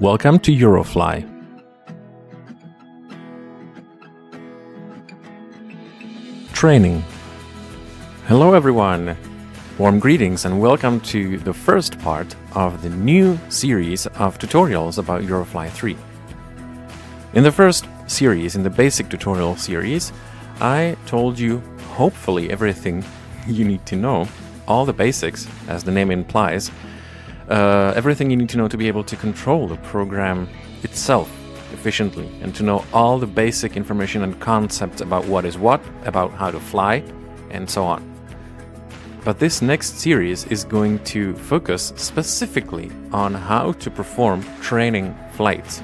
Welcome to Eurofly. Training. Hello everyone. Warm greetings and welcome to the first part of the new series of tutorials about Eurofly 3. In the first series, in the basic tutorial series, I told you hopefully everything you need to know, all the basics, as the name implies, everything you need to know to be able to control the program itself efficiently and to know all the basic information and concepts about what is what, about how to fly, and so on. But this next series is going to focus specifically on how to perform training flights.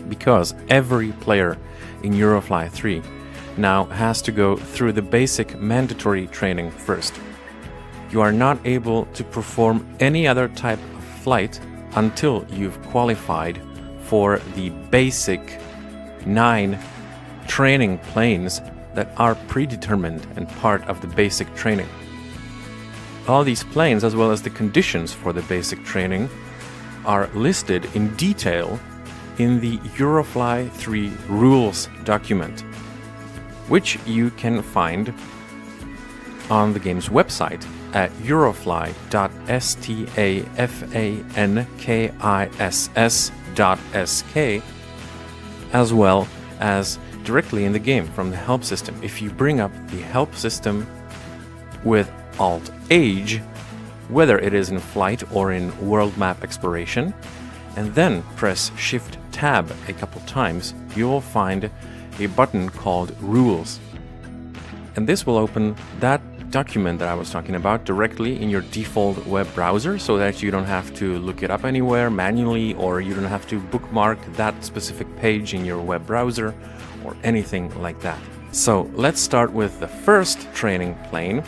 Because every player in Eurofly 3 now has to go through the basic mandatory training first. You are not able to perform any other type of flight until you've qualified for the basic 9 training planes that are predetermined and part of the basic training. All these planes, as well as the conditions for the basic training, are listed in detail in the Eurofly 3 rules document, which you can find on the game's website at eurofly.stafankiss.sk, as well as directly in the game from the help system. If you bring up the help system with Alt-H, whether it is in flight or in world map exploration, and then press Shift-Tab a couple times, you will find a button called Rules. And this will open that document that I was talking about directly in your default web browser, so that you don't have to look it up anywhere manually, or you don't have to bookmark that specific page in your web browser or anything like that. So let's start with the first training plane,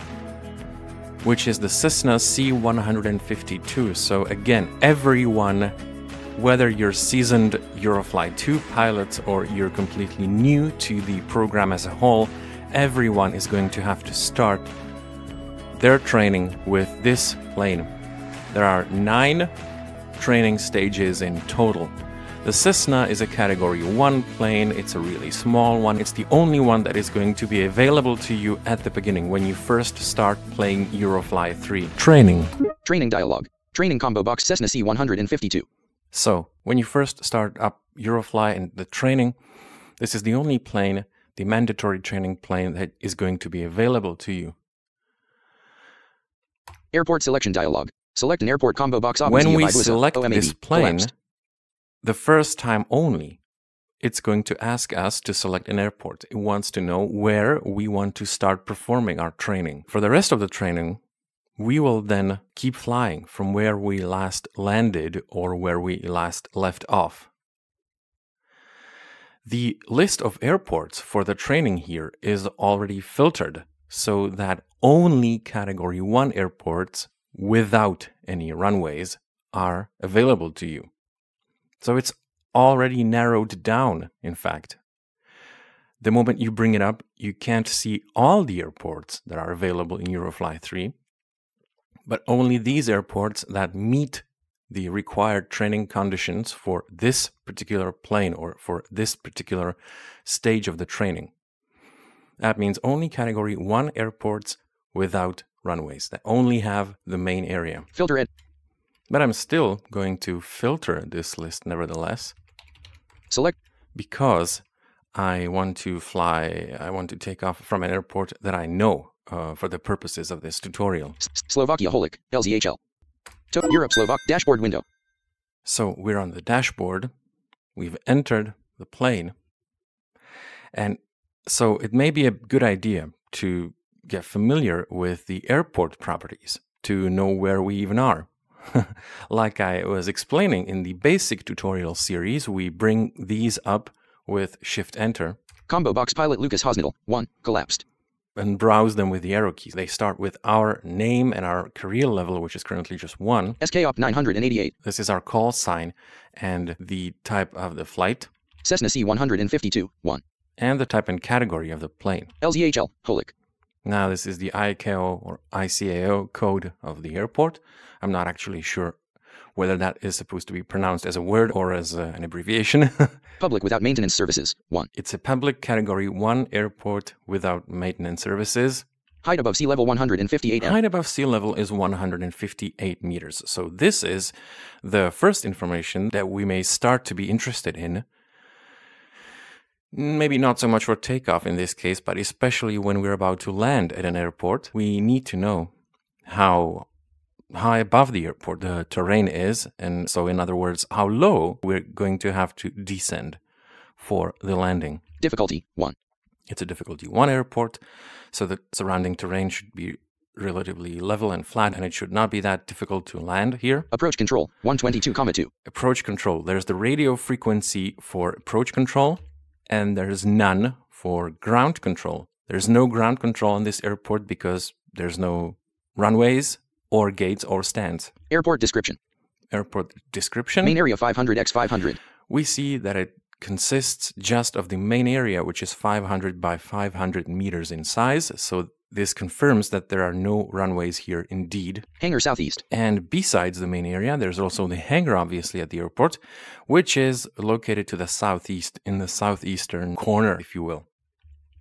which is the Cessna C152. So again, everyone, whether you're seasoned Eurofly 2 pilots or you're completely new to the program as a whole, everyone is going to have to start their training with this plane. There are 9 training stages in total. The Cessna is a Category 1 plane. It's a really small one. It's the only one that is going to be available to you at the beginning when you first start playing Eurofly 3. Training. Training dialog. Training combo box Cessna C152. So, when you first start up Eurofly and the training, this is the only plane, the mandatory training plane, that is going to be available to you. Airport selection dialog. Select an airport combo box. When we select this plane, the first time only, it's going to ask us to select an airport. It wants to know where we want to start performing our training. For the rest of the training, we will then keep flying from where we last landed or where we last left off. The list of airports for the training here is already filtered so that only Category 1 airports without any runways are available to you. So it's already narrowed down, in fact. The moment you bring it up, you can't see all the airports that are available in Eurofly 3, but only these airports that meet the required training conditions for this particular plane or for this particular stage of the training. That means only Category 1 airports without runways, that only have the main area. Filter it. But I'm still going to filter this list nevertheless. Select. Because I want to take off from an airport that I know for the purposes of this tutorial. Slovakia Holik, LZHL. Europe Slovak dashboard window. So we're on the dashboard. We've entered the plane. And so it may be a good idea to get familiar with the airport properties to know where we even are. Like I was explaining in the basic tutorial series, we bring these up with Shift-Enter. Combo box pilot Lukas Hosnedl, 1, collapsed. And browse them with the arrow keys. They start with our name and our career level, which is currently just 1. SKOP 988. This is our call sign and the type of the flight. Cessna C152, 1. And the type and category of the plane. LZHL, Holik. Now this is the ICAO or ICAO code of the airport. I'm not actually sure whether that is supposed to be pronounced as a word or as an abbreviation. Public without maintenance services, 1. It's a public category 1 airport without maintenance services. Height above sea level 158 m. Height above sea level is 158 meters. So this is the first information that we may start to be interested in. Maybe not so much for takeoff in this case, but especially when we're about to land at an airport, we need to know how high above the airport the terrain is, and so in other words, how low we're going to have to descend for the landing. Difficulty 1. It's a difficulty 1 airport, so the surrounding terrain should be relatively level and flat, and it should not be that difficult to land here. Approach control 122,2. Approach control. There's the radio frequency for approach control, and there's none for ground control. There's no ground control on this airport because there's no runways or gates or stands. Airport description. Airport description. Main area 500 x 500. We see that it consists just of the main area, which is 500 by 500 meters in size. So this confirms that there are no runways here indeed. Hangar southeast. And besides the main area, there's also the hangar, obviously, at the airport, which is located to the southeast, in the southeastern corner, if you will.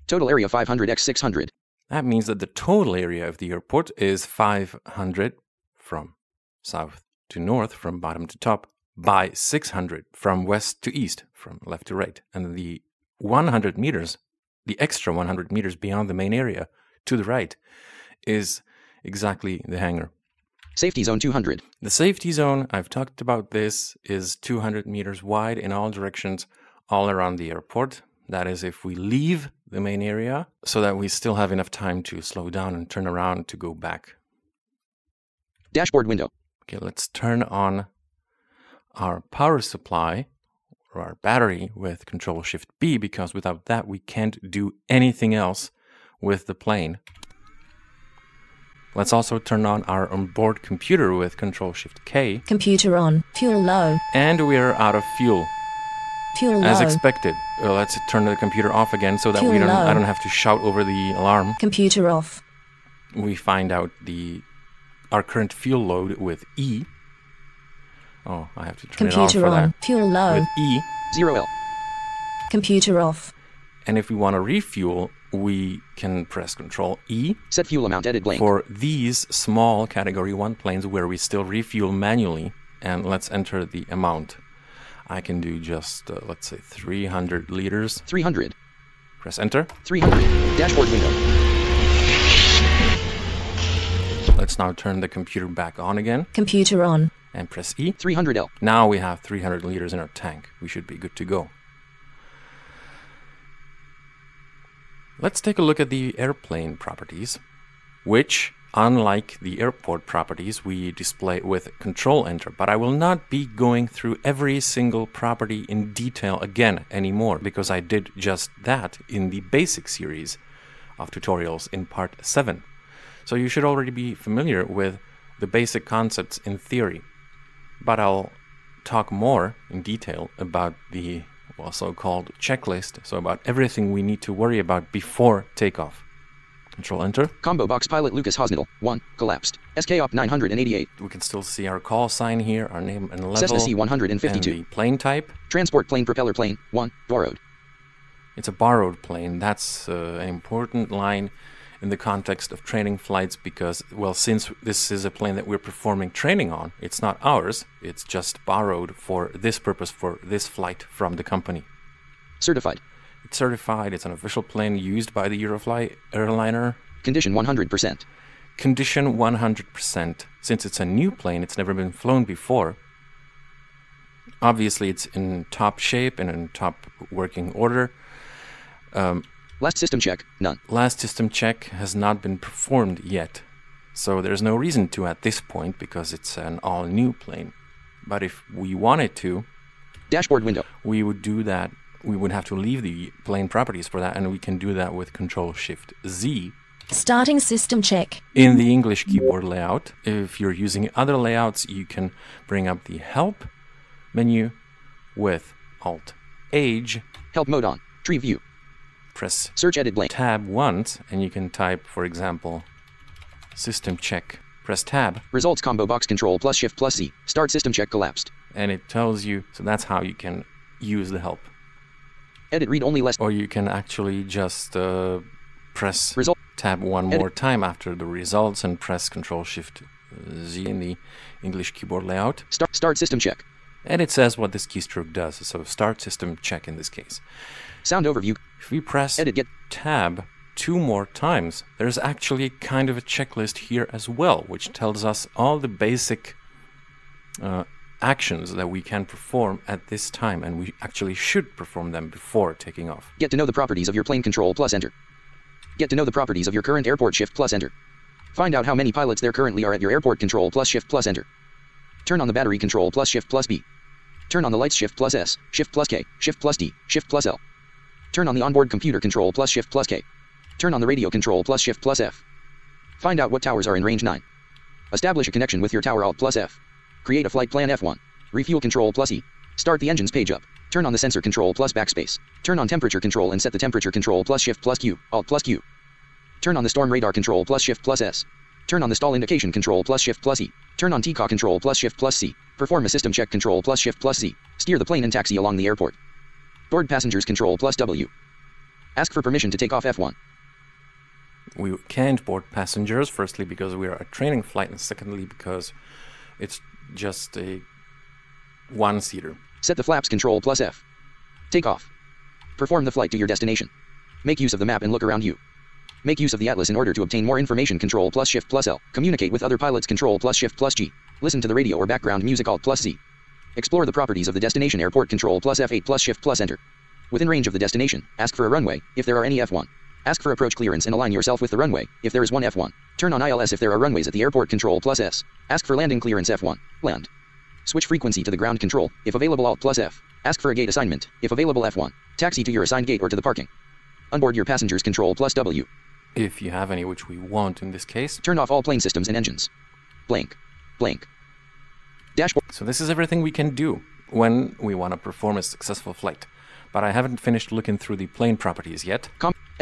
Total area 500 x 600. That means that the total area of the airport is 500 from south to north, from bottom to top, by 600 from west to east, from left to right. And the 100 meters, the extra 100 meters beyond the main area to the right, is exactly the hangar. Safety zone 200. The safety zone, I've talked about this, is 200 meters wide in all directions, all around the airport. That is if we leave the main area, so that we still have enough time to slow down and turn around to go back. Dashboard window. Okay, let's turn on our power supply, or our battery, with Control-Shift-B, because without that we can't do anything else with the plane. Let's also turn on our onboard computer with Control-Shift-K. Computer on. Fuel low. And we're out of fuel. Fuel low. As expected. Let's turn the computer off again so that Fuel low. I don't have to shout over the alarm. Computer off. We find out our current fuel load with E. Oh, I have to turn it off Computer for on. that. Fuel low. With E. 0L. Computer off. And if we want to refuel, we can press Control E. Set fuel amount edit blank. For these small Category 1 planes where we still refuel manually, and let's enter the amount. I can do just, let's say, 300 liters. 300. Press Enter. 300. Dashboard window. Let's now turn the computer back on again. Computer on. And press E. 300L. Now we have 300 liters in our tank. We should be good to go. Let's take a look at the airplane properties, which, unlike the airport properties, we display with Control-Enter. But I will not be going through every single property in detail again anymore, because I did just that in the basic series of tutorials in Part 7. So you should already be familiar with the basic concepts in theory. But I'll talk more in detail about the so-called checklist, so about everything we need to worry about before takeoff. Control-Enter. Combo box pilot Lukas Hosnedl. 1. Collapsed. SKOP 988. We can still see our call sign here, our name and level. Cessna C152. And the plane type. Transport plane propeller plane. 1. Borrowed. It's a borrowed plane. That's an important line in the context of training flights because, well, since this is a plane that we're performing training on, it's not ours. It's just borrowed for this purpose, for this flight from the company. Certified. It's certified. It's an official plane used by the Eurofly airliner. Condition 100%. Condition 100%. Since it's a new plane, it's never been flown before. Obviously, it's in top shape and in top working order. Last system check, none. Last system check has not been performed yet. So there's no reason to at this point because it's an all-new plane. But if we wanted to, dashboard window, we would do that. We would have to leave the plane properties for that, and we can do that with Control-Shift-Z. Starting system check. In the English keyboard layout. If you're using other layouts, you can bring up the Help menu with Alt-Age. Help mode on. Tree view. Press search edit blank. Tab once, and you can type, for example, system check Press tab. Results combo box control plus shift plus Z. Start system check collapsed. And it tells you, so that's how you can use the help. Edit read only less. Or you can actually just press Result. tab one Edit. more time after the results and press Control Shift Z in the English keyboard layout. Start system check. And it says what this keystroke does. So start system check in this case. Sound overview. If we press Edit get. tab 2 more times, there's actually kind of a checklist here as well, which tells us all the basic actions that we can perform at this time, and we actually should perform them before taking off. Get to know the properties of your plane control plus enter. Get to know the properties of your current airport shift plus enter. Find out how many pilots there currently are at your airport control plus shift plus enter. Turn on the battery control plus shift plus B. Turn on the lights shift plus S, shift plus K, shift plus D, shift plus L. Turn on the onboard computer control plus shift plus K. Turn on the radio control plus shift plus F. Find out what towers are in range 9. Establish a connection with your tower alt plus F. Create a flight plan F1. Refuel control plus E. Start the engines page up. Turn on the sensor control plus backspace. Turn on temperature control and set the temperature control plus shift plus Q, alt plus Q. Turn on the storm radar control plus shift plus S. Turn on the stall indication control plus shift plus E. Turn on TCAW control plus shift plus C. Perform a system check control plus shift plus Z. Steer the plane and taxi along the airport. Board passengers control plus W. Ask for permission to take off F1. We can't board passengers, firstly because we are a training flight, and secondly because it's just a one-seater. Set the flaps control plus F. Take off. Perform the flight to your destination. Make use of the map and look around you. Make use of the atlas in order to obtain more information control plus shift plus L. Communicate with other pilots control plus shift plus G. Listen to the radio or background music alt plus Z. Explore the properties of the destination airport control plus F8 plus shift plus enter. Within range of the destination, ask for a runway, if there are any F1. Ask for approach clearance and align yourself with the runway, if there is one F1. Turn on ILS if there are runways at the airport control plus S. Ask for landing clearance F1. Land. Switch frequency to the ground control, if available alt plus F. Ask for a gate assignment, if available F1. Taxi to your assigned gate or to the parking. Onboard your passengers control plus W. If you have any, which we won't in this case. Turn off all plane systems and engines. Blank. Blank. Dashboard. So this is everything we can do when we want to perform a successful flight. But I haven't finished looking through the plane properties yet.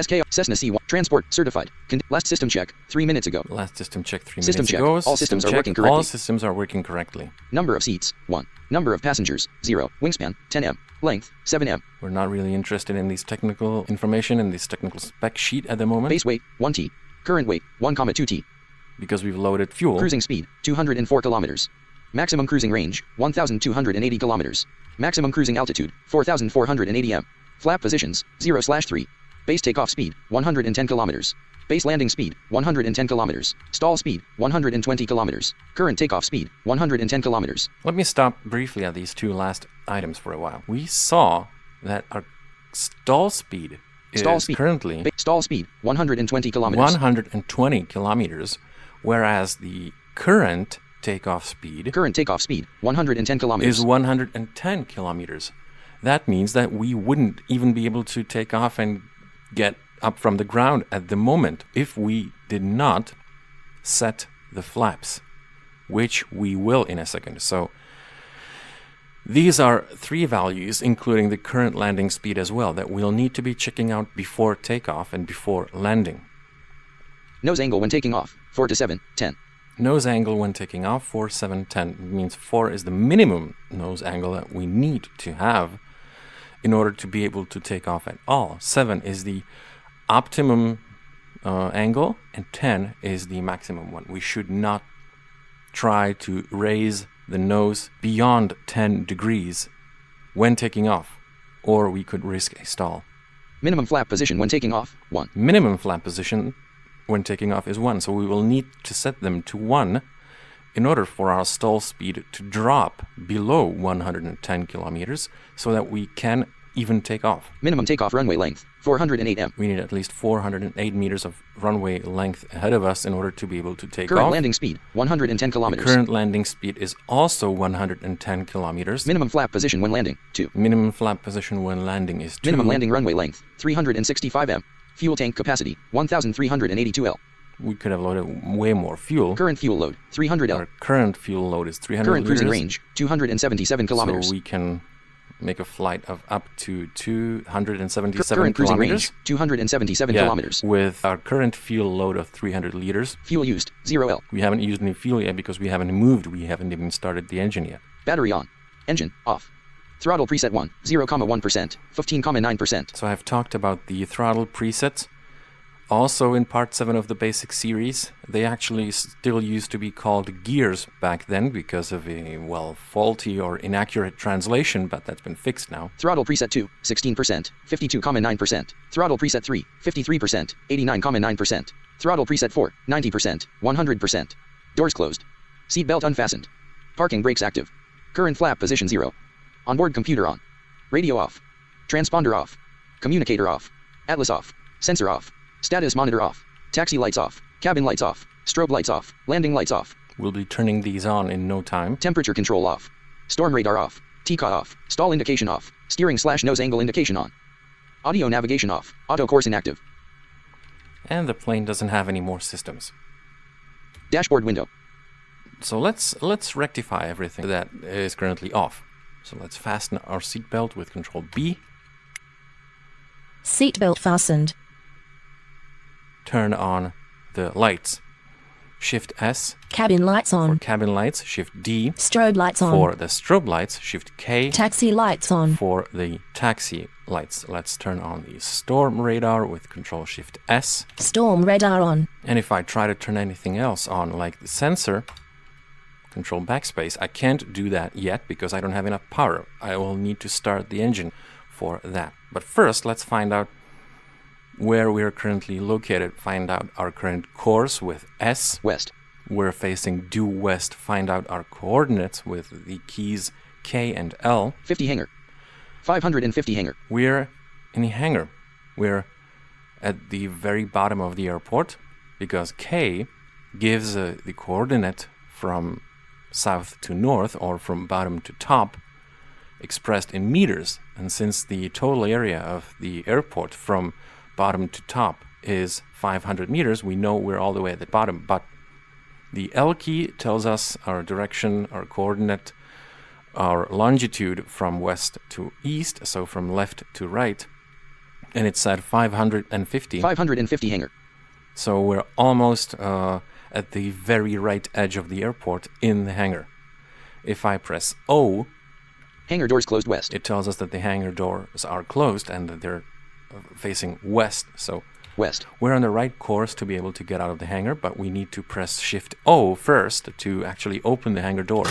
SK Cessna C1 transport certified. Last system check 3 minutes ago. Last system check 3 System minutes check. ago. All systems are working correctly. All systems are working correctly. Number of seats 1. Number of passengers 0. Wingspan 10m. Length 7m. We're not really interested in these technical information in this technical spec sheet at the moment. Base weight 1t. Current weight 1,2 t. Because we've loaded fuel. Cruising speed 204 kilometers. Maximum cruising range 1,280 kilometers. Maximum cruising altitude 4,480 m. Flap positions 0/3. Base takeoff speed 110 kilometers. Base landing speed 110 kilometers. Stall speed 120 kilometers. Current takeoff speed 110 kilometers. Let me stop briefly at these two last items for a while. We saw that our stall speed is currently stall speed 120 kilometers. 120 kilometers, whereas the current takeoff speed 110 kilometers is 110 kilometers. That means that we wouldn't even be able to take off and get up from the ground at the moment if we did not set the flaps, which we will in a second. So these are 3 values, including the current landing speed as well, that we'll need to be checking out before takeoff and before landing. Nose angle when taking off 4 to 7, 10. Nose angle when taking off 4, 7, 10. It means 4 is the minimum nose angle that we need to have in order to be able to take off at all. 7 is the optimum angle, and 10 is the maximum one. We should not try to raise the nose beyond 10 degrees when taking off, or we could risk a stall. Minimum flap position when taking off 1. Minimum flap position when taking off is 1, so we will need to set them to 1 in order for our stall speed to drop below 110 kilometers so that we can even take off. Minimum takeoff runway length 408 m. We need at least 408 meters of runway length ahead of us in order to be able to take off. Current landing speed 110 kilometers. Current landing speed is also 110 kilometers. Minimum flap position when landing 2. Minimum flap position when landing is 2. Minimum landing runway length 365 m. Fuel tank capacity 1,382 L. We could have loaded way more fuel. Current fuel load 300 L. Our current fuel load is 300 Current liters. cruising range 277 kilometers. So we can make a flight of up to 277 Current cruising kilometers. range, 277 kilometers. With our current fuel load of 300 liters. Fuel used, 0L. We haven't used any fuel yet because we haven't moved. We haven't even started the engine yet. Battery on. Engine off. Throttle preset 1, 0,1%, 15,9%. So I've talked about the throttle presets. Also in part 7 of the basic series, they actually still used to be called gears back then because of a, well, faulty or inaccurate translation, but that's been fixed now. Throttle preset 2, 16%, 52,9%. Throttle preset 3, 53%, 89,9%. Throttle preset 4, 90%, 100%. Doors closed. Seatbelt unfastened. Parking brakes active. Current flap position 0. Onboard computer on. Radio off. Transponder off. Communicator off. Atlas off. Sensor off. Status monitor off. Taxi lights off. Cabin lights off. Strobe lights off. Landing lights off. We'll be turning these on in no time. Temperature control off. Storm radar off. TCA off. Stall indication off. Steering/nose angle indication on. Audio navigation off. Auto course inactive. And the plane doesn't have any more systems. Dashboard window. So let's rectify everything that is currently off. So let's fasten our seatbelt with Control B. Seatbelt fastened. Turn on the lights. Shift S Cabin lights for on. cabin lights. Shift D Strobe lights on. for the strobe lights. Shift K Taxi lights on. for the taxi lights. Let's turn on the storm radar with Control Shift S. Storm radar on. And if I try to turn anything else on, like the sensor, Control backspace, I can't do that yet because I don't have enough power. I will need to start the engine for that. But first, let's find out where we're currently located. Find out our current course with S. West. We're facing due west. Find out our coordinates with the keys K and L. 50 hangar. 550 hangar. We're in a hangar. We're at the very bottom of the airport because K gives the coordinate from south to north or from bottom to top expressed in meters. And since the total area of the airport from bottom to top is 500 meters, we know we're all the way at the bottom. But the L key tells us our direction, our coordinate, our longitude from west to east, so from left to right. And it's at 550. 550 hangar. So we're almost at the very right edge of the airport in the hangar. If I press O, Hangar doors closed west. it tells us that the hangar doors are closed and that they're facing west. So West. we're on the right course to be able to get out of the hangar, but we need to press Shift O first to actually open the hangar doors.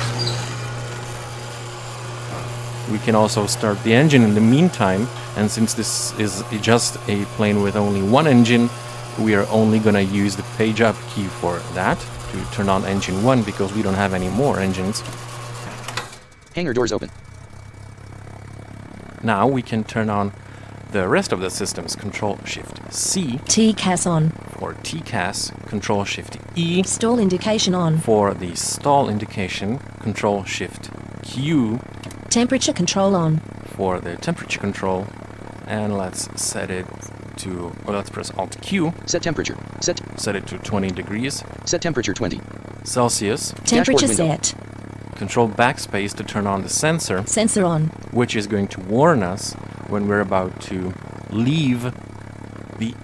We can also start the engine in the meantime, and since this is just a plane with only one engine, we are only going to use the page up key for that to turn on engine 1 because we don't have any more engines. Hangar doors open. Now we can turn on the rest of the systems. Control Shift C TCAS on. for TCAS, Control Shift E Stall indication on. for the stall indication, Control Shift Q Temperature control on. for the temperature control, and let's set it to, well, let's press Alt Q, Set temperature. set it to 20 degrees Set temperature 20. Celsius, Temperature window. set. Control backspace to turn on the sensor, Sensor on. which is going to warn us when we're about to leave the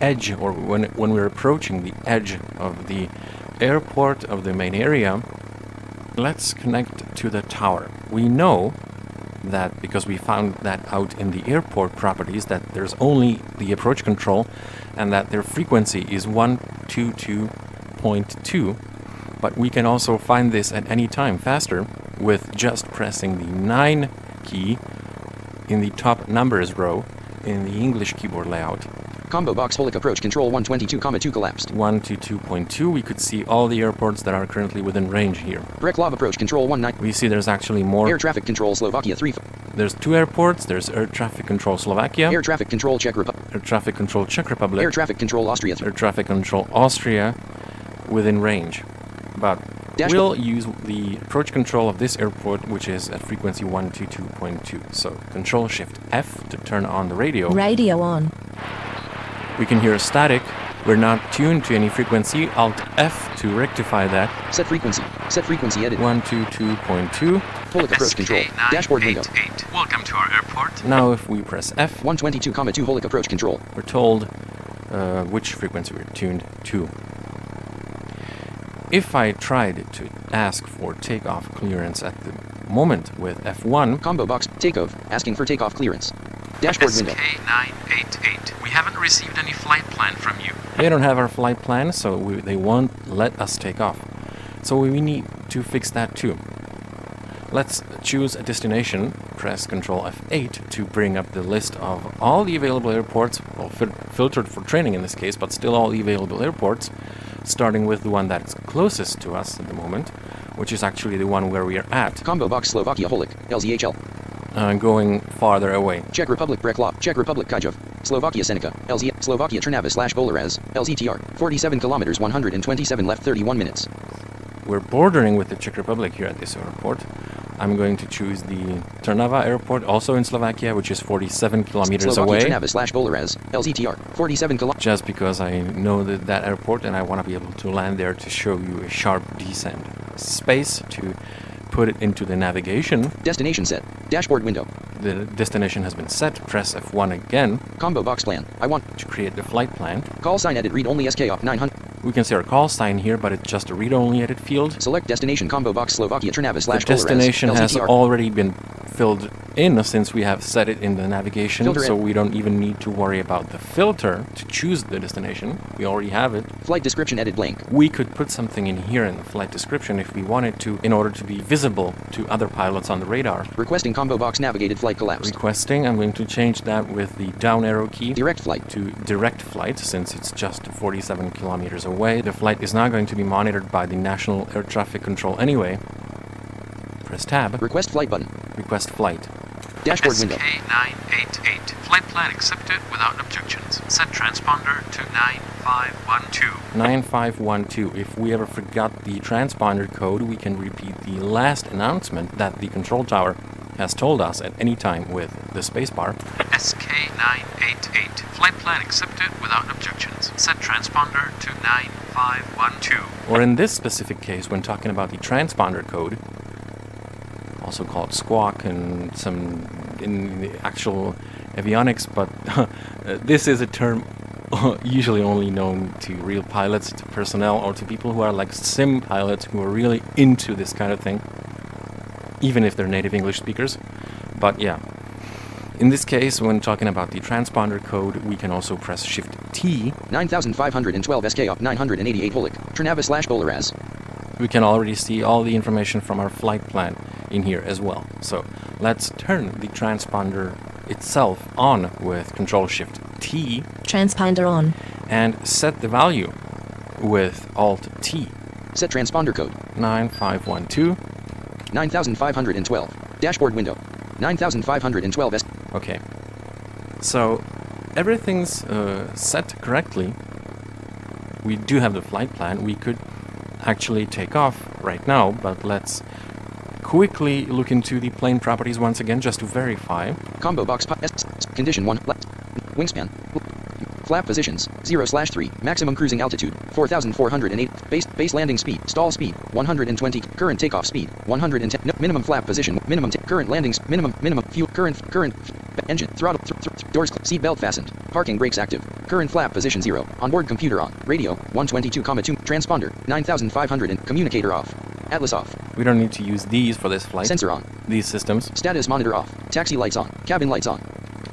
edge, or when we're approaching the edge of the airport, of the main area. Let's connect to the tower. We know that because we found that out in the airport properties, that there's only the approach control and that their frequency is 122.2, but we can also find this at any time faster with just pressing the 9 key in the top numbers row in the English keyboard layout. Combo box Holic approach control 122,2 collapsed. 122.2, we could see all the airports that are currently within range here. Breklov approach control 19. We see there's actually more. Air traffic control Slovakia 3. There's 2 airports. There's air traffic control Slovakia, Air traffic control Czech Republic. air traffic control Czech Republic, Air traffic control Austria 3. air traffic control Austria within range. But we'll use the approach control of this airport, which is at frequency 122.2. So Control Shift F to turn on the radio. Radio on. We can hear static. We're not tuned to any frequency. Alt F to rectify that. Set frequency. Set frequency edit. 122.2. Holic approach control. Dashboard window. Welcome to our airport. Now if we press F, 122,2 Holic approach control. we're told which frequency we're tuned to. If I tried to ask for takeoff clearance at the moment with F1, Combo box. Takeoff. Asking for takeoff clearance. Dashboard window. SK988. We haven't received any flight plan from you. they don't have our flight plan, so they won't let us take off. So we need to fix that too. Let's choose a destination, press Ctrl F8 to bring up the list of all the available airports, well, filtered for training in this case, but still all the available airports, starting with the one that's closest to us at the moment, which is actually the one where we are at. Combo box. Slovakia Holic. LZHL. Going farther away. Czech Republic Breklov. Czech Republic Kajov. Slovakia Senica. LZ. Slovakia Trnava/Boleraz. LZTR. 47 kilometers 127 left 31 minutes. We're bordering with the Czech Republic here at this airport. I'm going to choose the Trnava airport, also in Slovakia, which is 47 kilometers away. Slovakia Trnava/Boleraz. LZTR. 47 kilometers. Just because I know that airport and I want to be able to land there to show you a sharp descent. Space to put it into the navigation. Destination set. Dashboard window. The destination has been set. Press F1 again Combo box plan. I want to create the flight plan. call sign edit read only SK off 900. We can see our call sign here, but it's just a read-only edit field. Select destination combo box Slovakia Trnava/Boleraz. The destination has LZTR. already been filled in since we have set it in the navigation, Filter so in. we don't even need to worry about the filter to choose the destination. We already have it. Flight description edit blank. We could put something in here in the flight description if we wanted to, in order to be visible to other pilots on the radar. Requesting combo box navigated flight collapsed. Requesting, I'm going to change that with the down arrow key Direct flight. to direct flight, since it's just 47 kilometers away. The flight is not going to be monitored by the National Air Traffic Control anyway. Press tab. Request flight button. Request flight. Dashboard window. SK988. Flight plan accepted without objections. Set transponder to 9512. 9512. If we ever forgot the transponder code, we can repeat the last announcement that the control tower has told us at any time with the spacebar. SK988. Flight plan accepted without objections. Set transponder to 9512. Or in this specific case, when talking about the transponder code, also called squawk and some in the actual avionics, but this is a term usually only known to real pilots, to personnel, or to people who are like sim pilots who are really into this kind of thing, even if they're native English speakers. But yeah, in this case, when talking about the transponder code, we can also press Shift T. 9512 SK up 988 Holic. Trnava/Boleraz. We can already see all the information from our flight plan in here as well. So let's turn the transponder itself on with Control Shift T Transponder on. and set the value with Alt T. Set transponder code. 9512. 9512. Dashboard window. 9512 SK. Okay. So everything's set correctly. We do have the flight plan. We could actually take off right now, but let's quickly look into the plane properties once again just to verify. Combo box. Condition 1. Wingspan. Flap positions 0/3. Maximum cruising altitude 4,408. Base landing speed. Stall speed 120. Current takeoff speed 110. Minimum flap position. Minimum current landings. Minimum fuel. Current engine throttle. Doors. Seat belt fastened. Parking brakes active. Current flap position 0. Onboard computer on. Radio 122,2. Transponder 9,500 and communicator off. Atlas off. We don't need to use these for this flight. Sensor on. These systems. Status monitor off. Taxi lights on. Cabin lights on.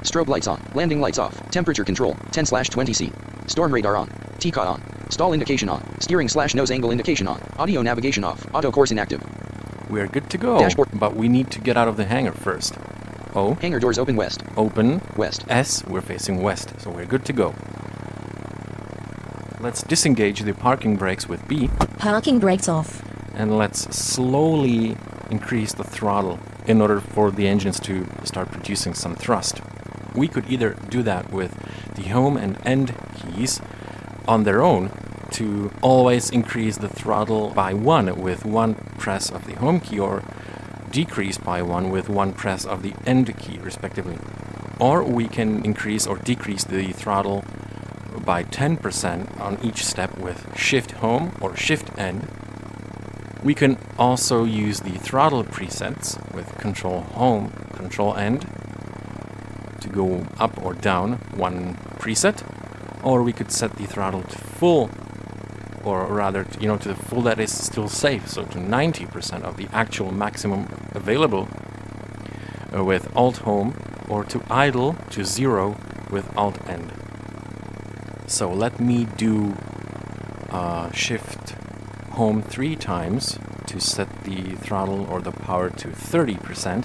Strobe lights on. Landing lights off. Temperature control 10/20C. Storm radar on. TCOT on. Stall indication on. Steering/nose angle indication on. Audio navigation off. Auto course inactive. We're good to go. Dashboard. But we need to get out of the hangar first. O. Hangar doors open west. Open. West. S. We're facing west, so we're good to go. Let's disengage the parking brakes with B. Parking brakes off. And let's slowly increase the throttle in order for the engines to start producing some thrust. We could either do that with the home and end keys on their own to always increase the throttle by 1 with 1 press of the home key, or decrease by 1 with 1 press of the end key respectively. Or we can increase or decrease the throttle by 10% on each step with Shift Home or Shift End, We can also use the throttle presets with control home, control end to go up or down one preset, or we could set the throttle to full, or rather, to the full that is still safe, so to 90% of the actual maximum available with Alt Home, or to idle to 0 with Alt End. So let me do Shift Home 3 times to set the throttle or the power to 30%,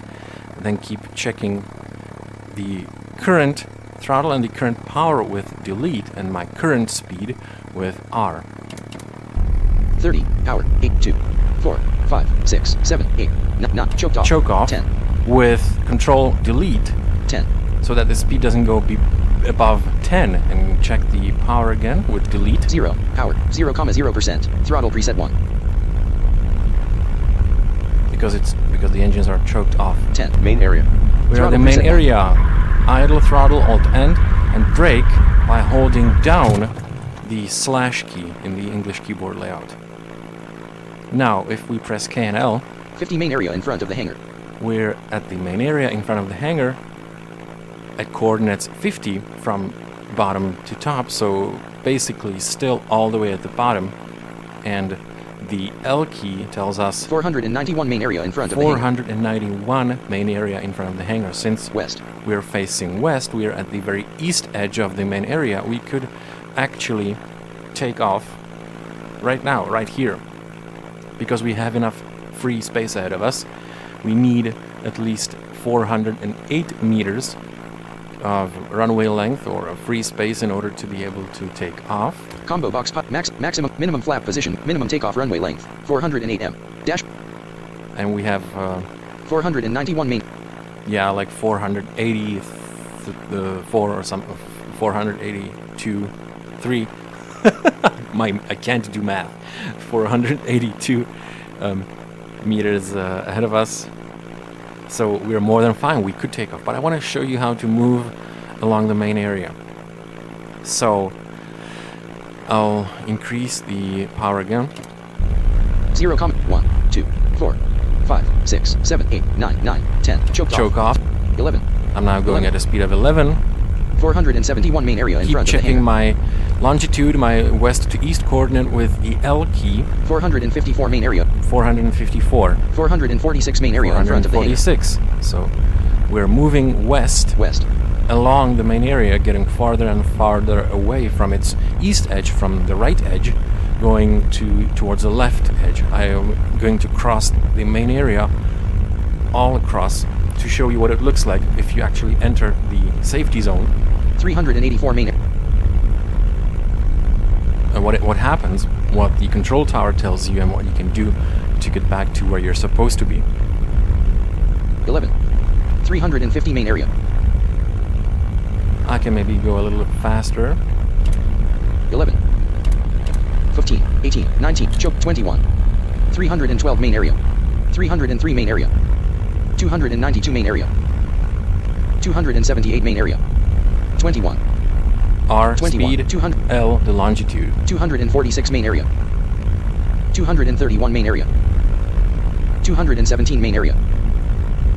then keep checking the current throttle and the current power with delete and my current speed with R. 30, power, 8, 2, 4, 5, 6, 7, 8, not choked off. Choke off 10. With control delete 10. So that the speed doesn't go above 10, and check the power again with delete. 0, power, 0,0%, throttle preset 1. Because the engines are choked off. 10. Main area. We're at the main area. Idle, throttle, Alt End, and brake by holding down the slash key in the English keyboard layout. Now, if we press K and L, 50 main area in front of the hangar. We're at the main area in front of the hangar at coordinates 50 from bottom to top, so basically still all the way at the bottom, and the L key tells us 491 main area in front of the hangar. 491 main area in front of the hangar. Since west, we're facing west, we're at the very east edge of the main area. We could actually take off right now, right here, because we have enough free space ahead of us. We need at least 408 meters of runway length or a free space in order to be able to take off. Combo box maximum minimum flap position, minimum takeoff runway length, 408 m. Dash. And we have 491 main. Yeah, like 484 or something, 482, 3. I can't do math. 482 meters ahead of us. So we're more than fine. We could take off, but I want to show you how to move along the main area. So I'll increase the power again. 0, 1, 2, 4, 5, 6, 7, 8, 9, 9, 10. Choke off. 11. I'm now going 11. at a speed of 11. 471 main area in front of the hangar. Keep checking my longitude, my west to east coordinate with the L key. 454 main area. 454. 446 main area in front of the hangar. 446. So we're moving west along the main area, getting farther and farther away from its east edge, from the right edge, going towards the left edge. I am going to cross the main area all across to show you what it looks like if you actually enter the safety zone. 384 main. And what happens, what the control tower tells you, and what you can do to get back to where you're supposed to be. 11. 350 main area. I can maybe go a little faster. 11. 15, 18, 19, choke 21. 312 main area. 303 main area. 292 main area. 278 main area. 21. R 21, speed, 200. L the longitude. 246 main area. 231 main area. 217 main area.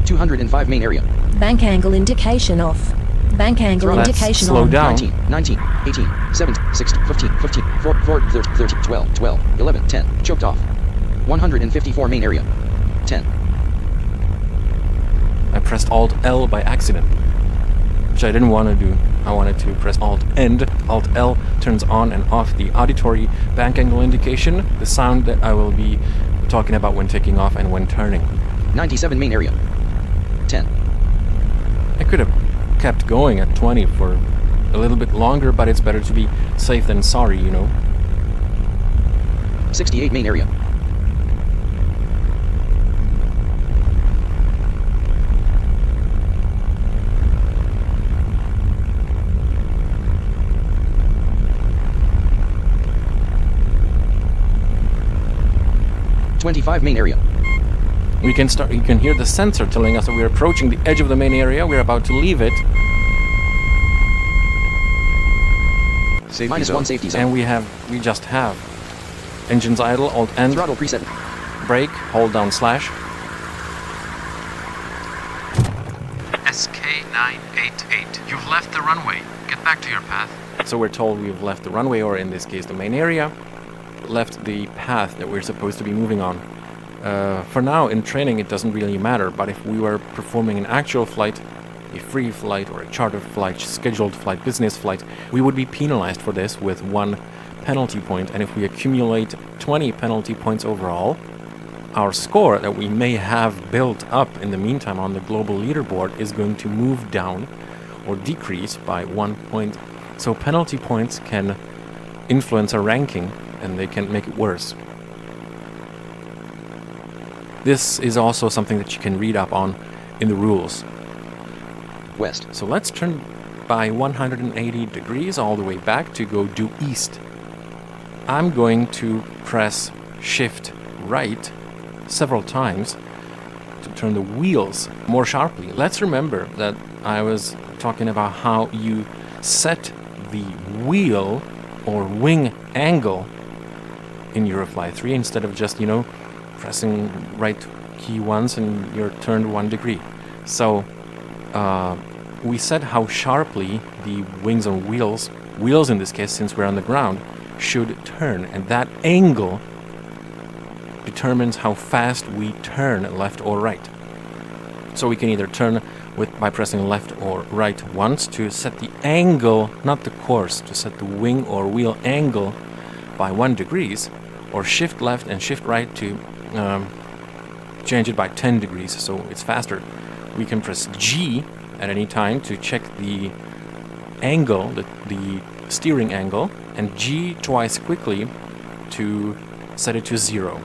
205 main area. Bank angle indication off. Bank angle Let's indication slow on. down. 19, 19, 18, 17, 16, 15, 15, 4, 30, 12, 12, 11, 10. Choked off. 154 main area. 10. I pressed Alt L by accident, which I didn't want to do. I wanted to press Alt End. Alt L turns on and off the auditory bank angle indication, the sound that I will be talking about when taking off and when turning. 97 main area. 10. I could have kept going at 20 for a little bit longer, but it's better to be safe than sorry, you know. 68 main area. 25 main area. You can hear the sensor telling us that we're approaching the edge of the main area. We're about to leave it. Safety -1 zone. safety zone. And we just have engines idle, Alt End. Throttle preset. brake, hold down slash. SK988. You've left the runway. Get back to your path. So we're told we've left the runway, or in this case the main area, left the path that we're supposed to be moving on. For now, in training it doesn't really matter, but if we were performing an actual flight, a free flight or a chartered flight, scheduled flight, business flight, we would be penalized for this with 1 penalty point, and if we accumulate 20 penalty points overall, our score that we may have built up in the meantime on the global leaderboard is going to move down or decrease by 1 point. So penalty points can influence our ranking and they can make it worse. This is also something that you can read up on in the rules. West. So let's turn by 180 degrees all the way back to go due east. I'm going to press shift right several times to turn the wheels more sharply. Let's remember that I was talking about how you set the wheel or wing angle in Eurofly 3 instead of just, pressing right key once and you're turned 1 degree. So we said how sharply the wings on wheels in this case, since we're on the ground, should turn, and that angle determines how fast we turn left or right. So we can either turn by pressing left or right once to set the angle, not the course, to set the wing or wheel angle by 1 degrees, or shift left and shift right to change it by 10 degrees so it's faster. We can press G at any time to check the angle, the steering angle, and G twice quickly to set it to 0.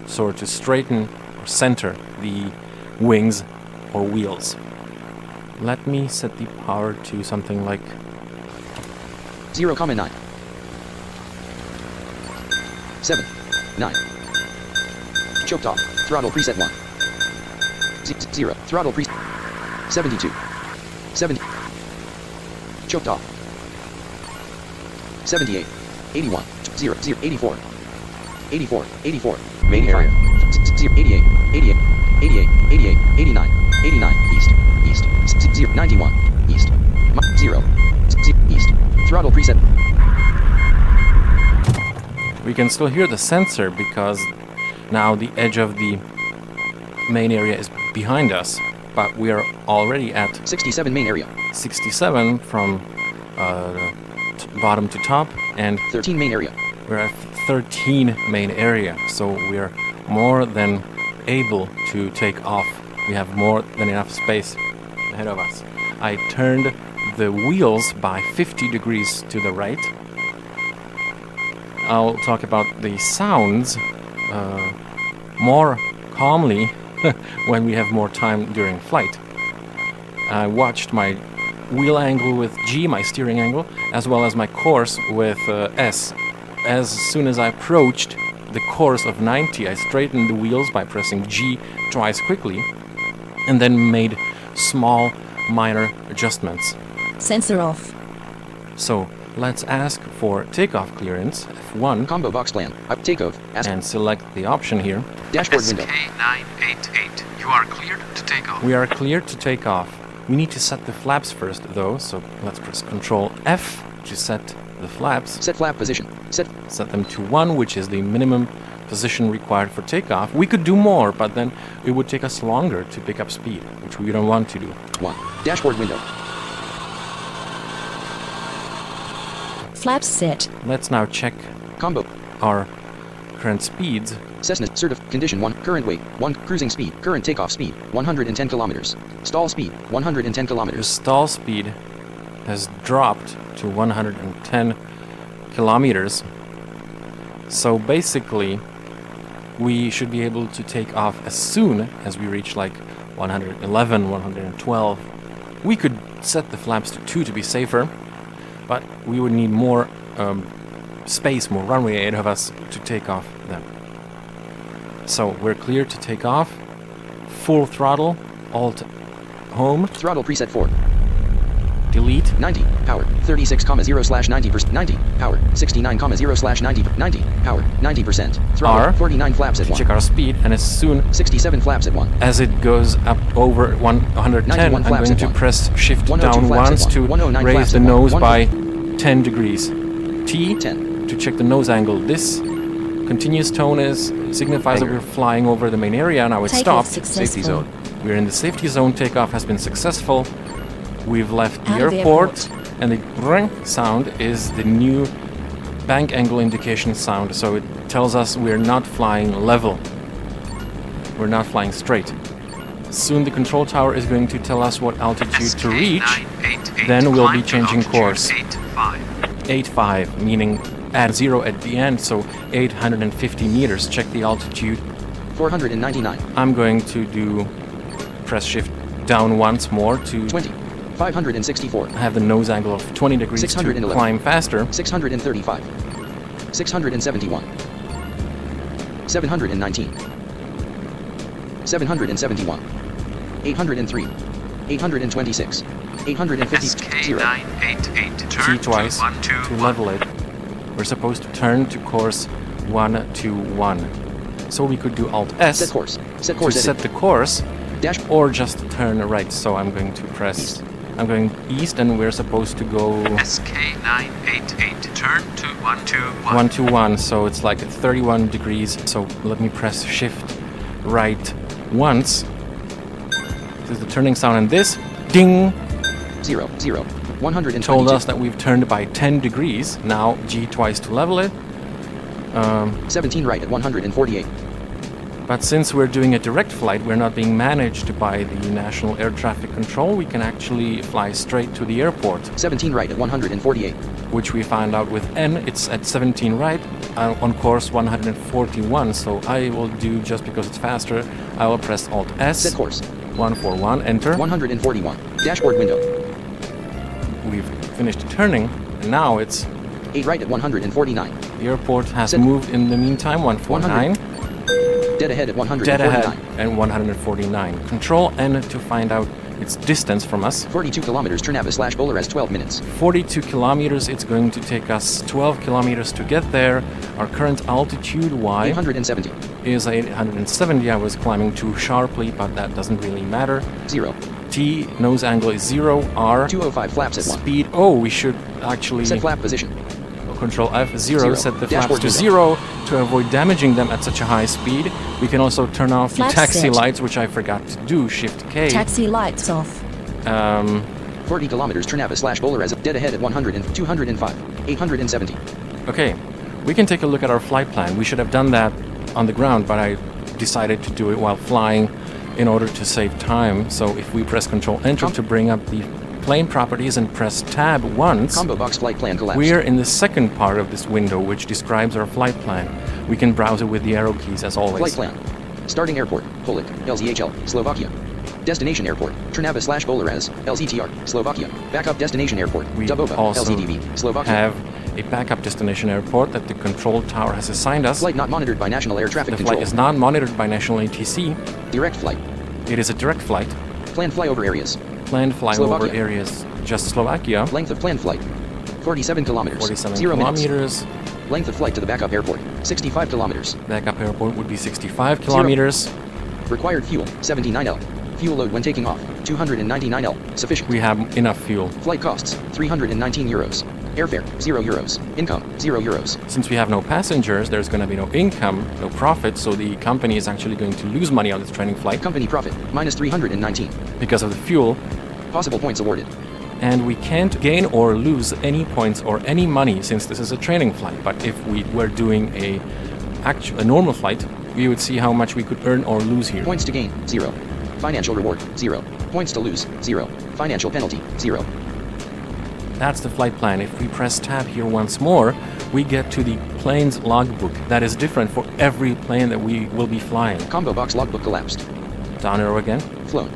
So to straighten or center the wings or wheels. Let me set the power to something like 0,9. 7, 9. Choked off. Throttle preset 1. 0. Throttle preset 72. 70. Choked off. 78. 81. 0. 0. 84. 84. 84. Main area. 0. 88. 88. 88. 88. 89. 89. East. East. 0. 91. East. 0. East. Throttle preset. We can still hear the sensor because now the edge of the main area is behind us, but we are already at 67 main area. 67 from bottom to top, and 13 main area. we're at 13 main area, so we're more than able to take off. We have more than enough space ahead of us. I turned the wheels by 50 degrees to the right. I'll talk about the sounds more calmly when we have more time during flight. I watched my wheel angle with G, my steering angle, as well as my course with S. As soon as I approached the course of 90, I straightened the wheels by pressing G twice quickly, and then made small, minor adjustments. Sensor off. So let's ask for takeoff clearance, F1, Combo box plan. Takeoff. and select the option here. Dashboard window. SK988. You are cleared to take off. We are cleared to take off. We need to set the flaps first, though, so let's press Ctrl F to set the flaps. Set flap position. Set Set them to 1, which is the minimum position required for takeoff. We could do more, but then it would take us longer to pick up speed, which we don't want to do. 1. Dashboard window. Flaps set. Let's now check Combo. our current speeds. Cessna condition 1. Current weight 1. Cruising speed. Current takeoff speed 110 kilometers. Stall speed 110 The kilometers. stall speed has dropped to 110 kilometers. So basically, we should be able to take off as soon as we reach like 111, 112. We could set the flaps to 2 to be safer, but we would need more space, more runway ahead of us to take off then. So we're clear to take off. Full throttle, alt home, Throttle preset 4. delete. 90, power, 36,0/90%, 90, power, 69,0/90, 90, power, 90%, throttle, R, 49 flaps at to 1, check our speed, and as soon 67 flaps at 1, as it goes up over 110, 91 I'm flaps going at to 1. press shift 102 down flaps at once 1. to 109 raise flaps the at 1. nose by 10 degrees. T, 10, to check the nose angle. This continuous tone signifies that we're flying over the main area. Now it's Takeoff stopped. successful. Safety zone. We're in the safety zone. Takeoff has been successful. We've left the Out of the airport, and the brrrr sound is the new bank angle indication sound. So it tells us we're not flying level. We're not flying straight. Soon the control tower is going to tell us what altitude to reach. SK988, Then we'll be climb to changing altitude course. 85. 85, meaning add 0 at the end, so 850 meters. Check the altitude. 499, I'm going to press shift down once more to 20, 564, have the nose angle of 20 degrees to 611. climb faster. 635, 671, 719, 771, 803, 826, 850, 0, SK988, T turn twice to 121. to level it. We're supposed to turn to course 121. So we could do Alt S set course, set to course set edit, the course, dash, or just turn right. So I'm going to press. I'm going east, and we're supposed to go SK988, turn to 121. 121. So it's like 31 degrees. So let me press shift right once. This is the turning sound, and this ding 0, 0, 122, told us that we've turned by 10 degrees. Now G twice to level it. 17 right at 148, But since we're doing a direct flight, we're not being managed by the National Air Traffic Control. We can actually fly straight to the airport, 17 right at 148, which we found out with N. It's at 17 right, on course 141. So I will do, just because it's faster, I will press Alt S. set course, 141, enter. 141, dashboard window, We've finished turning, and now it's 8 right at 149, the airport has Set- moved in the meantime. 149. dead ahead at 149, Dead ahead and 149. Control N to find out its distance from us. 42 kilometers, Trnava/Bolaras 12 minutes, 42 kilometers. It's going to take us 12 kilometers to get there. Our current altitude Y 870, is 870. I was climbing too sharply, but that doesn't really matter. 0, T, nose angle is 0. R, 205 flaps at 1, speed. Oh, we should actually set flap position, Control F, 0, Zero. set the Dashboard flaps to window. 0 to avoid damaging them at such a high speed. We can also turn off the Flaps taxi set. lights, which I forgot to do. Shift K. Taxi lights off. 40 kilometers, Trnava/Bolaras, dead ahead at 100 and 205, 870, Okay, we can take a look at our flight plan. We should have done that on the ground, but I decided to do it while flying in order to save time. So if we press Control Enter to bring up the plane properties and press Tab once, combo box flight plan collapsed, we're in the second part of this window, which describes our flight plan. We can browse it with the arrow keys as always. flight plan, starting airport, Poland, LZHL, Slovakia, destination airport, Trnava/Bolaras, LZTR, Slovakia, backup destination airport, We Dubova, also LZDV, Slovakia, have a backup destination airport that the control tower has assigned us. flight not monitored by National Air Traffic The Control, flight is not monitored by National ATC. direct flight, It is a direct flight. planned flyover areas, Planned flyover Slovakia. areas, just Slovakia. length of planned flight, 47 kilometers, 47 0 minutes, kilometers. length of flight to the backup airport, 65 kilometers, Backup airport would be 65 kilometers. required fuel, 79L, fuel load when taking off, 299L, sufficient, We have enough fuel. flight costs, 319 euros, airfare, 0 euros, income, 0 euros, Since we have no passengers, there's going to be no income, no profit, so the company is actually going to lose money on this training flight company profit, minus 319, because of the fuel. possible points awarded, And we can't gain or lose any points or any money since this is a training flight. But if we were doing a normal flight, we would see how much we could earn or lose here. points to gain, 0, financial reward, 0, points to lose, 0, financial penalty, 0, That's the flight plan. If we press tab here once more, we get to the plane's logbook. That is different for every plane that we will be flying. combo box logbook collapsed, Down arrow again. flown,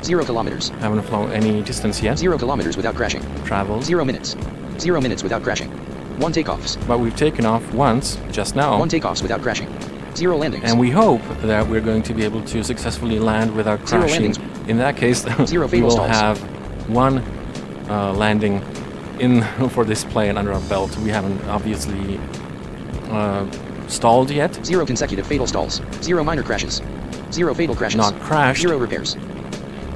0 kilometers, Haven't flown any distance yet. 0 kilometers without crashing, Travels. 0 minutes, 0 minutes without crashing, 1 takeoffs, But we've taken off once, just now. 1 takeoffs without crashing, 0 landings, And we hope that we're going to be able to successfully land without Zero crashing. landings. In that case, Zero we fatal will stalls. have one landing in for this plane under our belt. We haven't obviously stalled yet. 0 consecutive fatal stalls. 0 minor crashes. 0 fatal crashes. Not crashed. 0 repairs.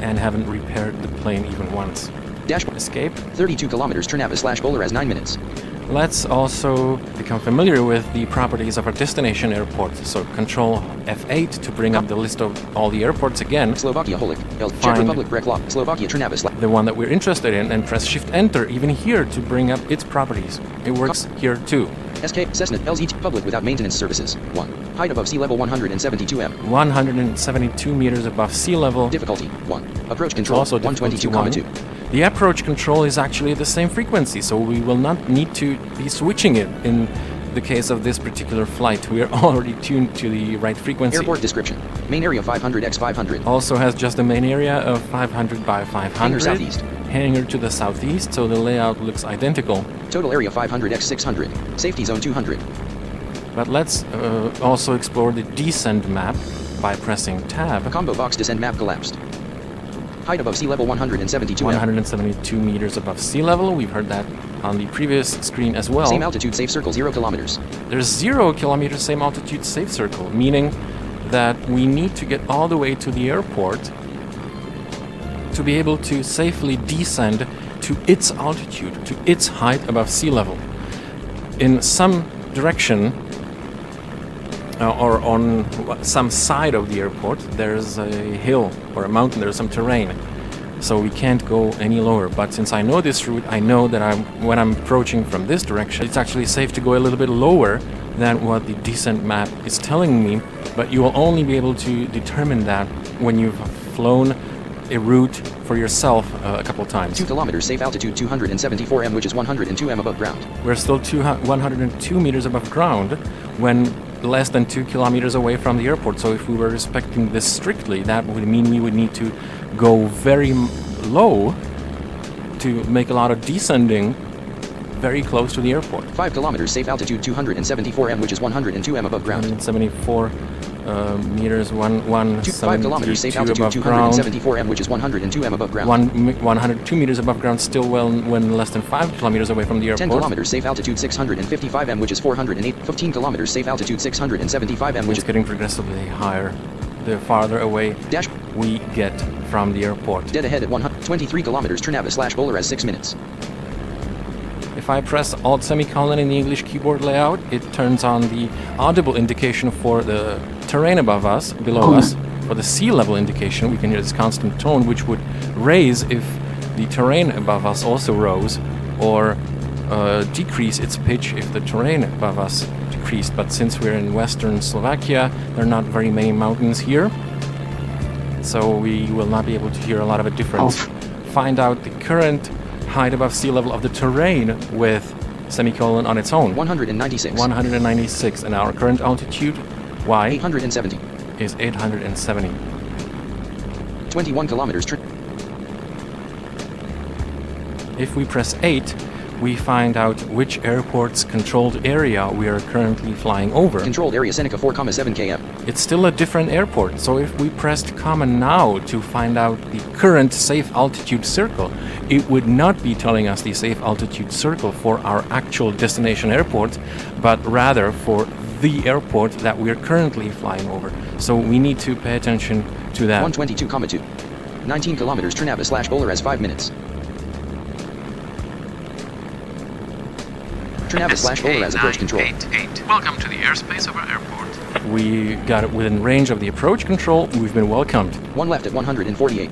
And haven't repaired the plane even once. Dashboard. Escape. 32 kilometers. Trnava/Bowler as 9 minutes. Let's also become familiar with the properties of our destination airport. So Control F8 to bring up the list of all the airports again. Slovakia Holik. Czech Republic Breklov. Slovakia Trnava. The one that we're interested in, and press Shift Enter even here to bring up its properties. It works here too. SK Cessna LZ Public without maintenance services. 1. Height above sea level 172 m. 172 meters above sea level. Difficulty 1. Approach control Also 122,2. The approach control is actually the same frequency, so we will not need to be switching it in the case of this particular flight. We are already tuned to the right frequency. Airport description. Main area 500 x 500. Also has just a main area of 500 by 500. Hangar southeast. Hangar to the southeast, so the layout looks identical. Total area 500 x 600. Safety zone 200. But let's also explore the descent map by pressing Tab. Combo box descent map collapsed. Height above sea level 172 m. 172 meters above sea level. We've heard that on the previous screen as well. Same altitude safe circle 0 kilometers. There's 0 kilometers same altitude safe circle, meaning that we need to get all the way to the airport to be able to safely descend to its altitude, to its height above sea level. In some direction or on some side of the airport, there's a hill or a mountain, there's some terrain. So we can't go any lower. But since I know this route, I know that when I'm approaching from this direction, it's actually safe to go a little bit lower than what the descent map is telling me. But you will only be able to determine that when you've flown a route for yourself a couple times. 2 kilometers safe altitude 274 m, which is 102 m above ground. We're still 102 meters above ground when less than 2 kilometers away from the airport. So if we were respecting this strictly, that would mean we would need to go very low to make a lot of descending very close to the airport. 5 kilometers safe altitude 274 m, which is 102 m above ground. 174 meters, 5 kilometers safe altitude 274 m, which is 102 m above ground. 102 meters above ground, still well when less than 5 kilometers away from the airport. 10 kilometers safe altitude 655 m, which is 408. 15 kilometers safe altitude 675 m, which is getting progressively higher the farther away we get from the airport. Dead ahead at 123 kilometers. Trnava/Bowler as 6 minutes. If I press Alt semicolon in the English keyboard layout, it turns on the audible indication for the terrain above us, below us. For the sea level indication, we can hear this constant tone, which would raise if the terrain above us also rose, or decrease its pitch if the terrain above us decreased. But since we're in western Slovakia, there are not very many mountains here, so we will not be able to hear a lot of a difference. Find out the current height above sea level of the terrain with semicolon on its own. 196. 196, and our current altitude, Y, 870. is 870. 21 kilometers. If we press 8, we find out which airport's controlled area we are currently flying over. Controlled area Seneca 4,7 km. It's still a different airport, so if we pressed common now to find out the current safe altitude circle, it would not be telling us the safe altitude circle for our actual destination airport, but rather for the airport that we're currently flying over. So we need to pay attention to that. 122,2. 19 kilometers. Trnava/Bowler as 5 minutes. Trnava/Bowler as approach control. 88. Welcome to the airspace of our airport. We got it within range of the approach control. We've been welcomed. 1 left at 148.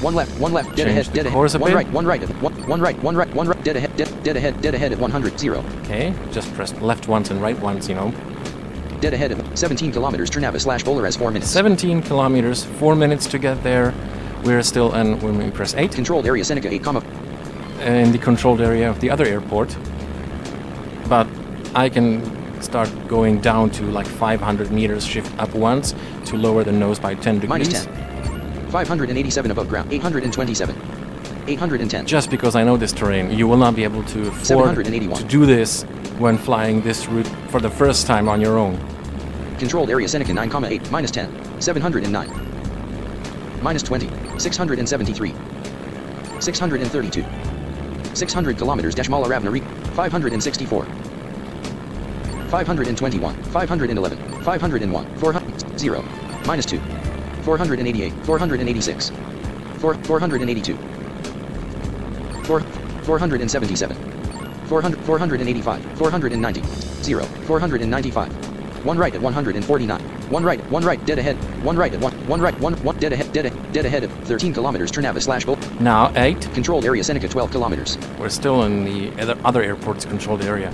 1 left, dead ahead, dead ahead. 1 right, 1 right, 1 right, dead ahead at 100, 0. Okay, just press left once and right once, you know. Dead ahead at 17 kilometers. Trnava/Bowler as 4 minutes. 17 kilometers, 4 minutes to get there. We're still, and when we press 8, controlled area Seneca 8, in the controlled area of the other airport. But I can start going down to like 500 meters, shift up once to lower the nose by 10 degrees. -10. 587 above ground. 827. 810. Just because I know this terrain, you will not be able to afford to do this when flying this route for the first time on your own. Controlled area Seneca 9,8, -10. 709. -20. 673. 632. 600 kilometers dash Mala Ravnari, 564. 521, 511, 501, 400, 0, minus 2, 488, 486, 482, 477, 485, 490, 0, 495. One right at 149. One right, dead ahead. One right at one right, dead ahead of 13 kilometers. Trnava/Bull. Now 8. Controlled area Seneca 12 kilometers. We're still in the other airport's controlled area.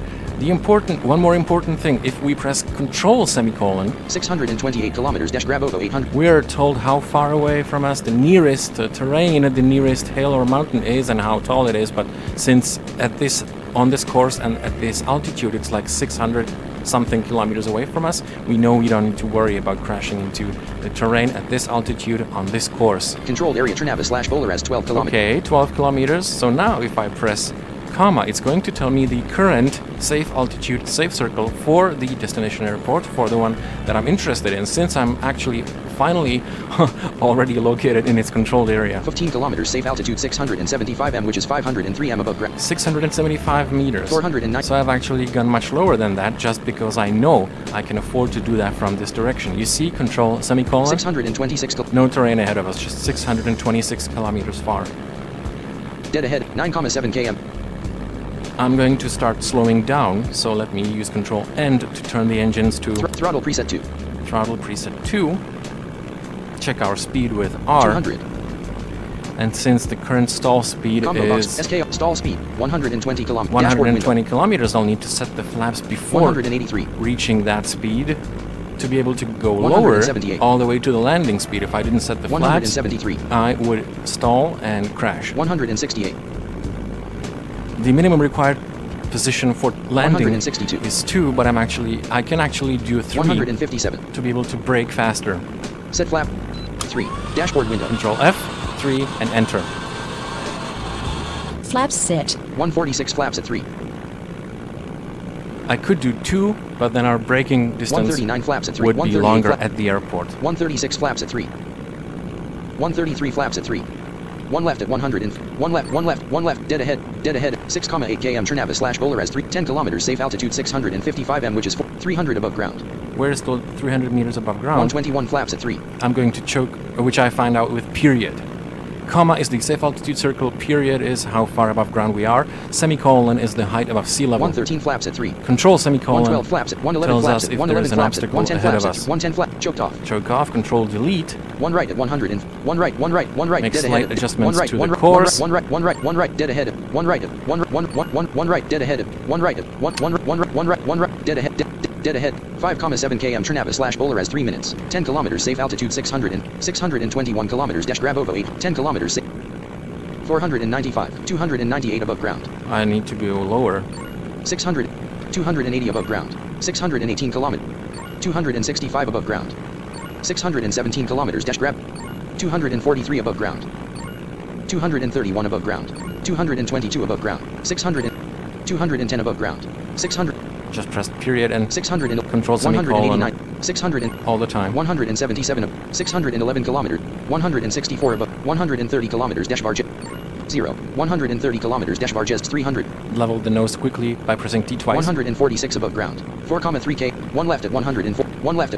One more important thing, if we press Control semicolon, 628 kilometers dash Grabovo 800. we are told how far away from us the nearest terrain, the nearest hill or mountain is, and how tall it is. But since on this course and at this altitude, it's like 600 something kilometers away from us, we know we don't need to worry about crashing into the terrain at this altitude on this course. Controlled area Trnava/Bolaraz 12 kilometers. Okay, 12 kilometers. So now if I press comma, it's going to tell me the current safe altitude, safe circle for the destination airport, for the one that I'm interested in, since I'm actually finally already located in its controlled area. 15 kilometers safe altitude 675 m, which is 503 m above ground. 675 meters. 409. So I've actually gone much lower than that, just because I know I can afford to do that from this direction. You see, control semicolon. 626. No terrain ahead of us, just 626 kilometers far. Dead ahead 9,7 km. I'm going to start slowing down, so let me use Control End to turn the engines to throttle preset 2. Throttle preset 2. Check our speed with R. 200. And since the current stall speed is SK stall speed 120 kilometers. 120 kilometers, I'll need to set the flaps before 183. reaching that speed to be able to go lower all the way to the landing speed. If I didn't set the flaps, 173. I would stall and crash. 168. The minimum required position for landing 162. is 2, but I can actually do 3 157. to be able to brake faster. Set flap 3. Dashboard window. Control F, 3, and enter. Flaps set. 146 flaps at 3. I could do 2, but then our braking distance 139 flaps at 3. would be longer at the airport. 136 flaps at 3. 133 flaps at 3. One left at 100 and one left, dead ahead, 6,8 km Trnava/Bolaraz 10 kilometers safe altitude 655 m, which is 300 above ground. Where is the 300 meters above ground? 121 flaps at 3. I'm going to choke, which I find out with period. Comma is the safe altitude circle, period is how far above ground we are, semicolon is the height above sea level. 113 flaps at 3. Control semicolon 112 flaps at 111 tells flaps us at if 111 there's an flaps at obstacle 110 ahead of flaps us. at 110 flap, choked off. Choke off, control delete. One right at 100 and one right, Make dead slight ahead. adjustments to the course. One right, dead ahead. One right, dead ahead. One right, dead ahead. Dead ahead. 5,7 km Trnava/Bolaraz 3 minutes. 10 kilometers safe altitude 621 kilometers dash Grabovo 8. 10 kilometers safe. 495, 298 above ground. I need to go lower. 600, 280 above ground. 618 kilometers. 265 above ground. 617 kilometers dash grab. 243 above ground. 231 above ground. 222 above ground. 210 above ground. 600. Just press period and 600 and control semicolon 600 and all the time. 177 611 kilometers. 164 above 130 kilometers dash Varjet 0 130 kilometers dash Varjet 300. Level the nose quickly by pressing T twice. 146 above ground. 4,3 k. One left at 104. One left.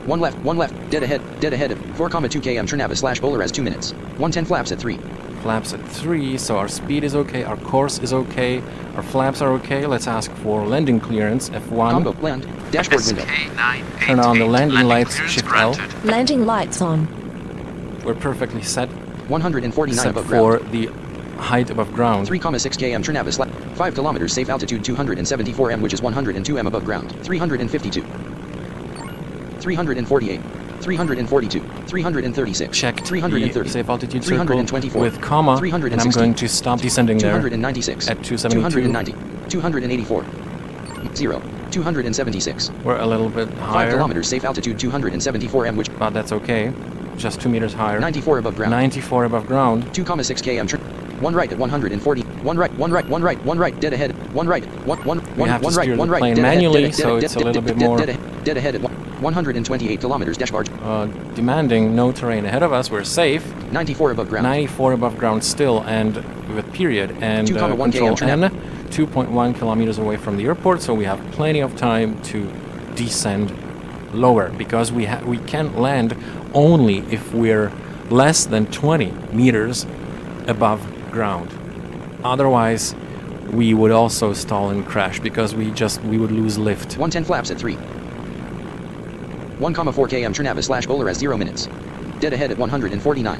Dead ahead. 4,2 km Trnava/Bolaraz 2 minutes. 110 flaps at 3. Flaps at 3, so our speed is okay, our course is okay, our flaps are okay. Let's ask for landing clearance, F1. Combo land. Dashboard window. Turn on the landing lights, Shift L. Landing lights on. We're perfectly set, 149 except above for ground. the height above ground. 3,6 km Trnava/. 5 kilometers safe altitude 274 m, which is 102 m above ground. 352. 348. 342, 336, Checked 330, the safe altitude circle 324, with comma, and I'm going to stop descending there 296, at 272. 290, 284, 0, 276. We're a little bit 5 higher, kilometers safe altitude 274 m, which but that's okay. Just 2 meters higher. 94 above ground. 94 above ground. 2,6 km. One right at 140. One right, dead ahead. One right, We have to steer the plane manually, so it's a little bit more dead ahead at 128 kilometers dash bar. Demanding no terrain ahead of us. We're safe. 94 above ground. 94 above ground still, and with period and 2.1 control km N, 2.1 kilometers away from the airport, so we have plenty of time to descend lower, because we can land only if we're less than 20 meters above ground. Otherwise, we would also stall and crash, because we would lose lift. 110 flaps at 3. 1,4 km Trnava / Bowler as 0 minutes. Dead ahead at 149.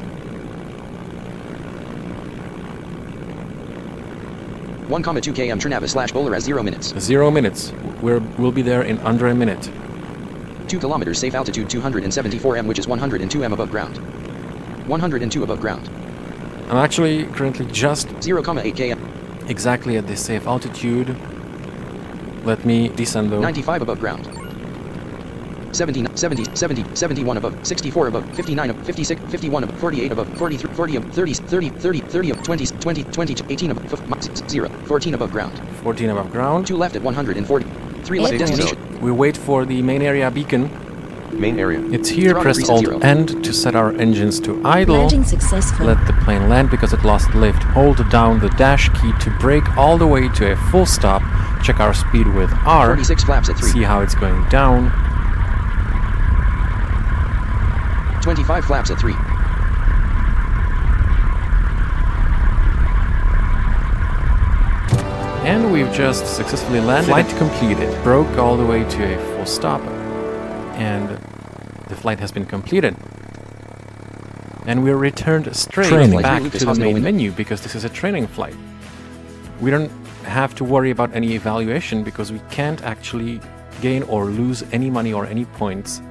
1,2 km Trnava / Bowler as 0 minutes. 0 minutes. We'll be there in under a minute. 2 kilometers safe altitude 274 m, which is 102 m above ground. 102 above ground. I'm actually currently just 0,8 km. Exactly at this safe altitude. Let me descend though. 95 above ground. 70, 71 above, 64 above, 59 above, 56, 51 above, 48 above, 43, 40 above, 30, 30 above, 20, 18 above, 0, 14 above ground. 14 above ground. 2 left at 140. 3 left destination. We wait for the main area beacon. Main area. It's here. Press Alt End to set our engines to idle. Landing successful. Let the plane land because it lost lift. Hold down the dash key to brake all the way to a full stop. Check our speed with R. 46 flaps at 3. See how it's going down. 25 flaps at 3. And we've just successfully landed. Flight completed. Broke all the way to a full stop. And the flight has been completed. And we're returned straight back to the main menu, because this is a training flight. We don't have to worry about any evaluation, because we can't actually gain or lose any money or any points,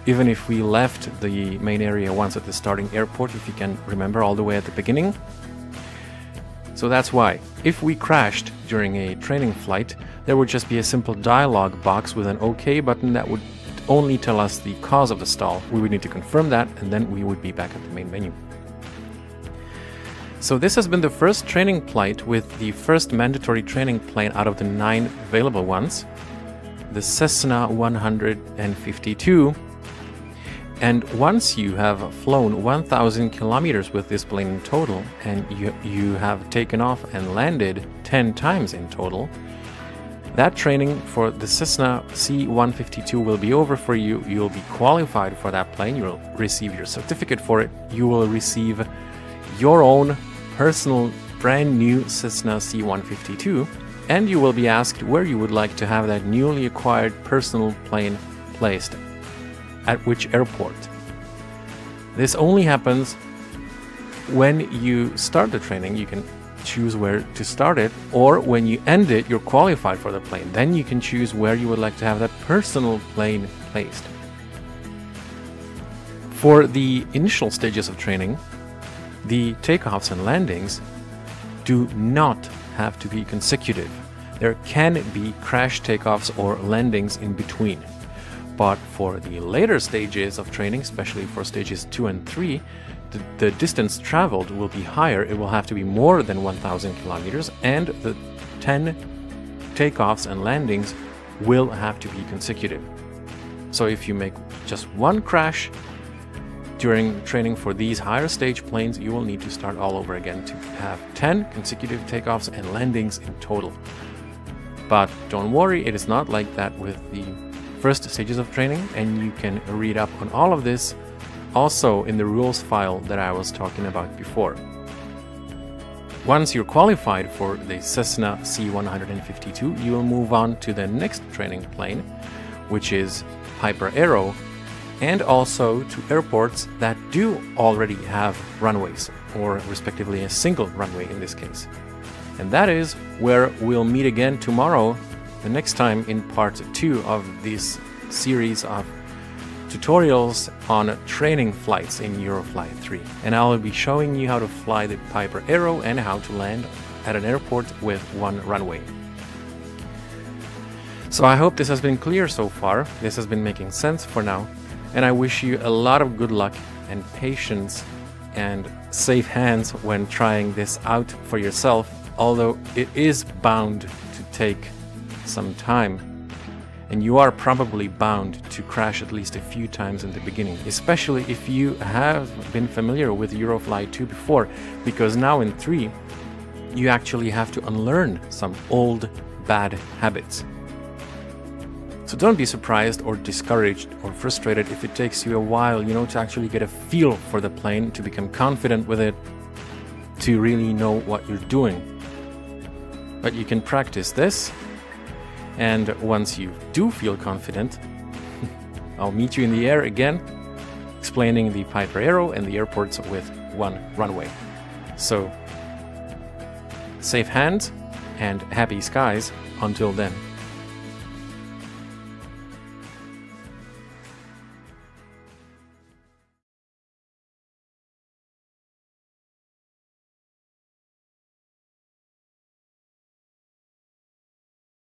even if we left the main area once at the starting airport, if you can remember, all the way at the beginning. So that's why, if we crashed during a training flight, there would just be a simple dialog box with an OK button that would only tell us the cause of the stall. We would need to confirm that, and then we would be back at the main menu. So this has been the first training flight with the first mandatory training plane out of the 9 available ones, the Cessna 152. And once you have flown 1,000 kilometers with this plane in total, and you have taken off and landed 10 times in total, that training for the Cessna C152 will be over for you. You'll be qualified for that plane. You'll receive your certificate for it. You will receive your own personal brand new Cessna C152, and you will be asked where you would like to have that newly acquired personal plane placed, at which airport. This only happens when you start the training. You can choose where to start it, or when you end it, you're qualified for the plane. Then you can choose where you would like to have that personal plane placed. For the initial stages of training, the takeoffs and landings do not have to be consecutive. There can be crash takeoffs or landings in between. But for the later stages of training, especially for stages 2 and 3, the distance traveled will be higher. It will have to be more than 1,000 kilometers, and the 10 takeoffs and landings will have to be consecutive. So if you make just one crash during training for these higher stage planes, you will need to start all over again to have 10 consecutive takeoffs and landings in total. But don't worry, it is not like that with the first stages of training, and you can read up on all of this also in the rules file that I was talking about before. Once you're qualified for the Cessna C152, you will move on to the next training plane, which is Piper Arrow, and also to airports that do already have runways, or respectively a single runway in this case. And that is where we'll meet again tomorrow, the next time in part 2 of this series of tutorials on training flights in Eurofly 3. And I'll be showing you how to fly the Piper Arrow and how to land at an airport with one runway. So I hope this has been clear so far. This has been making sense for now. And I wish you a lot of good luck and patience and safe hands when trying this out for yourself, although it is bound to take some time. and you are probably bound to crash at least a few times in the beginning, especially if you have been familiar with Eurofly 2 before, because now in 3 you actually have to unlearn some old bad habits. So don't be surprised or discouraged or frustrated if it takes you a while, to actually get a feel for the plane, to become confident with it, to really know what you're doing. But you can practice this, and once you do feel confident, I'll meet you in the air again, explaining the Piper Aero and the airports with one runway. So, safe hands and happy skies until then.